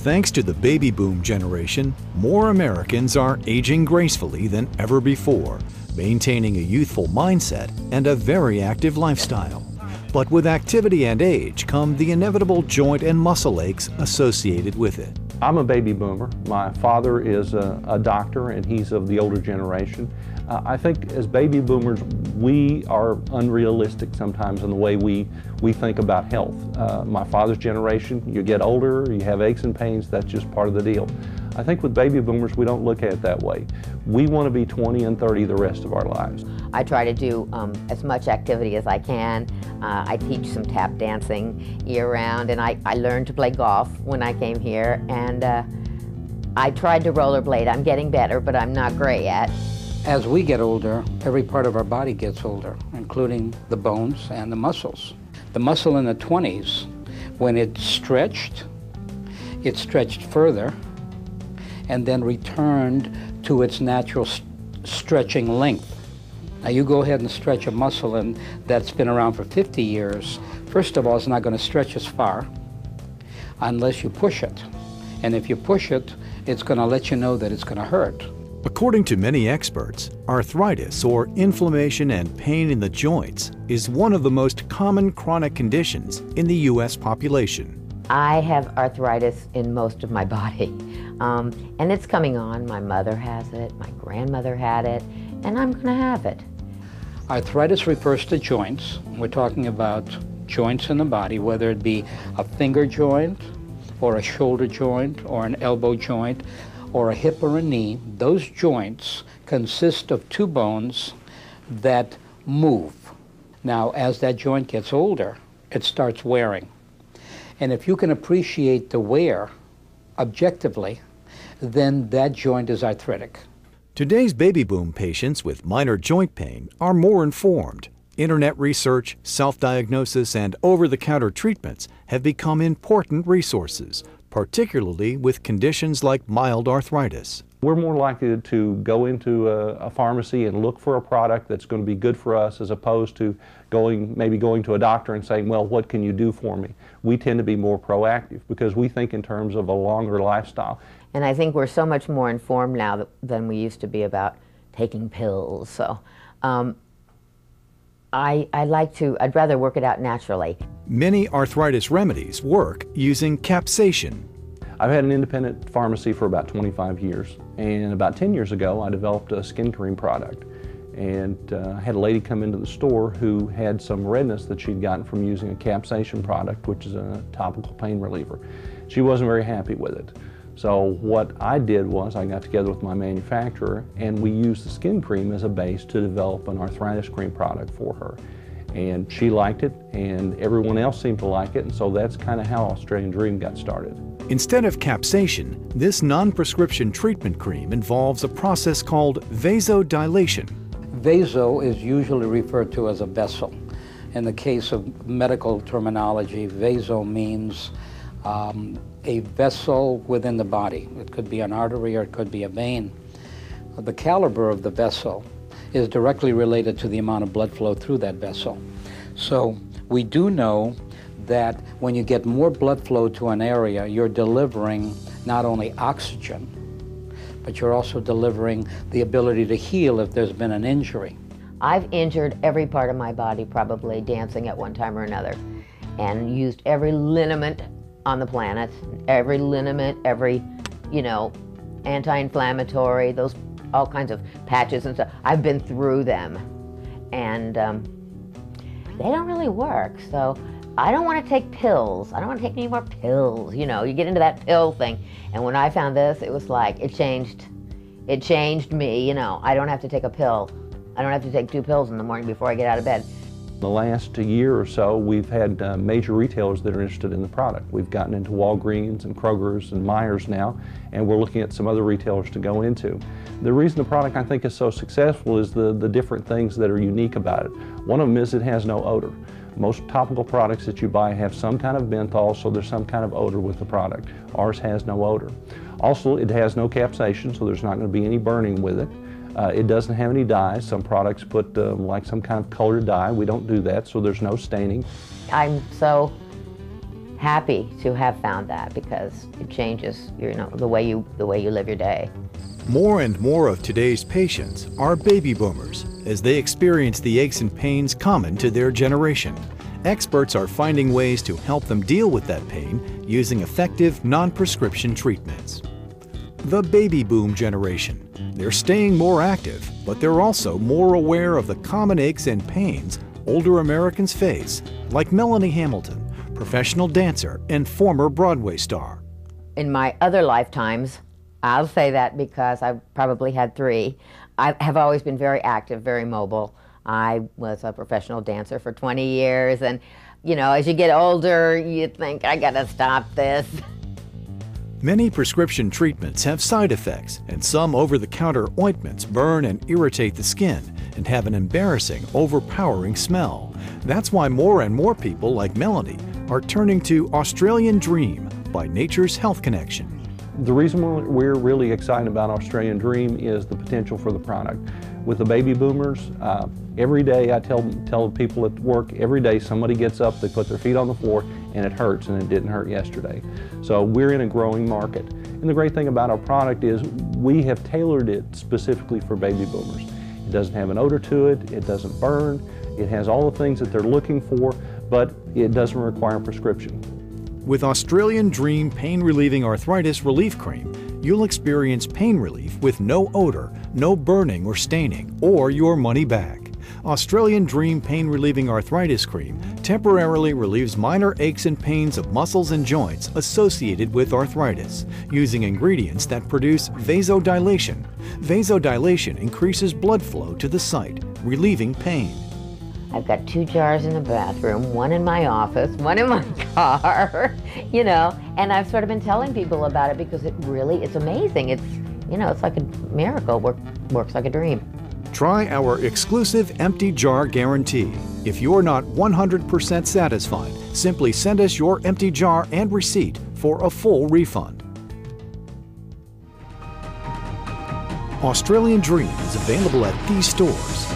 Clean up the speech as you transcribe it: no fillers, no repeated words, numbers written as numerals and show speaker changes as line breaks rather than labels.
Thanks to the baby boom generation, more Americans are aging gracefully than ever before, maintaining a youthful mindset and a very active lifestyle. But with activity and age come the inevitable joint and muscle aches associated with it.
I'm a baby boomer. My father is a doctor and he's of the older generation. I think as baby boomers, we are unrealistic sometimes in the way we think about health. My father's generation, you get older, you have aches and pains, that's just part of the deal. I think with baby boomers, we don't look at it that way. We want to be 20 and 30 the rest of our lives.
I try to do as much activity as I can. I teach some tap dancing year-round, and I learned to play golf when I came here, and I tried to rollerblade. I'm getting better, but I'm not great yet.
As we get older, every part of our body gets older, including the bones and the muscles. The muscle in the 20s, when it stretched further and then returned to its natural stretching length. Now you go ahead and stretch a muscle and that's been around for 50 years. First of all, it's not going to stretch as far unless you push it. And if you push it, it's going to let you know that it's going to hurt.
According to many experts, arthritis or inflammation and pain in the joints is one of the most common chronic conditions in the U.S. population.
I have arthritis in most of my body, and it's coming on. My mother has it, my grandmother had it, and I'm going to have it.
Arthritis refers to joints. We're talking about joints in the body, whether it be a finger joint or a shoulder joint or an elbow joint or a hip or a knee. Those joints consist of two bones that move. Now, as that joint gets older, it starts wearing. And if you can appreciate the wear objectively, then that joint is arthritic.
Today's baby boom patients with minor joint pain are more informed. Internet research, self-diagnosis, and over-the-counter treatments have become important resources, particularly with conditions like mild arthritis.
We're more likely to go into a pharmacy and look for a product that's going to be good for us as opposed to maybe going to a doctor and saying, well, what can you do for me? We tend to be more proactive because we think in terms of a longer lifestyle.
And I think we're so much more informed now than we used to be about taking pills. So I'd rather work it out naturally.
Many arthritis remedies work using capsaicin.
I've had an independent pharmacy for about 25 years, and about 10 years ago I developed a skin cream product. And I had a lady come into the store who had some redness that she'd gotten from using a capsaicin product, which is a topical pain reliever. She wasn't very happy with it. So what I did was I got together with my manufacturer and we used the skin cream as a base to develop an arthritis cream product for her. And she liked it and everyone else seemed to like it, and so that's kind of how Australian Dream got started.
Instead of capsaicin, this non-prescription treatment cream involves a process called vasodilation.
Vaso is usually referred to as a vessel. In the case of medical terminology, vaso means a vessel within the body. It could be an artery or it could be a vein. The caliber of the vessel is directly related to the amount of blood flow through that vessel. So we do know that when you get more blood flow to an area, you're delivering not only oxygen, but you're also delivering the ability to heal if there's been an injury.
I've injured every part of my body probably dancing at one time or another, and used every liniment on the planet, every liniment, every, anti-inflammatory, those all kinds of patches and stuff. I've been through them, and they don't really work. So I don't want to take pills. I don't want to take any more pills. You get into that pill thing. And when I found this, it was like, it changed me, I don't have to take a pill. I don't have to take 2 pills in the morning before I get out of bed.
The last year or so, we've had major retailers that are interested in the product. We've gotten into Walgreens and Kroger's and Myers now, and we're looking at some other retailers to go into. The reason the product I think is so successful is the different things that are unique about it. One of them is it has no odor. Most topical products that you buy have some kind of menthol, so there's some kind of odor with the product. Ours has no odor. Also, it has no capsaicin, so there's not going to be any burning with it. It doesn't have any dyes. Some products put like some kind of colored dye. We don't do that, so there's no staining.
I'm so happy to have found that because it changes, the way you live your day.
More and more of today's patients are baby boomers as they experience the aches and pains common to their generation. Experts are finding ways to help them deal with that pain using effective non-prescription treatments. The baby boom generation. They're staying more active, but they're also more aware of the common aches and pains older Americans face, like Melanie Hamilton, professional dancer and former Broadway star.
In my other lifetimes, I'll say that because I've probably had 3, I have always been very active, very mobile. I was a professional dancer for 20 years, and as you get older, you think, I gotta stop this.
Many prescription treatments have side effects, and some over-the-counter ointments burn and irritate the skin and have an embarrassing, overpowering smell. That's why more and more people like Melanie are turning to Australian Dream by Nature's Health Connection.
The reason we're really excited about Australian Dream is the potential for the product. With the baby boomers, every day I tell people at work, every day somebody gets up, they put their feet on the floor, and it hurts, and it didn't hurt yesterday. So we're in a growing market. And the great thing about our product is we have tailored it specifically for baby boomers. It doesn't have an odor to it, it doesn't burn, it has all the things that they're looking for, but it doesn't require a prescription.
With Australian Dream Pain Relieving Arthritis Relief Cream, you'll experience pain relief with no odor, no burning or staining, or your money back. Australian Dream Pain Relieving Arthritis Cream temporarily relieves minor aches and pains of muscles and joints associated with arthritis, using ingredients that produce vasodilation. Vasodilation increases blood flow to the site, relieving pain.
I've got 2 jars in the bathroom, 1 in my office, 1 in my car, and I've sort of been telling people about it because it's amazing. It's like a miracle, works like a dream.
Try our exclusive empty jar guarantee. If you're not 100% satisfied, simply send us your empty jar and receipt for a full refund. Australian Dream is available at these stores.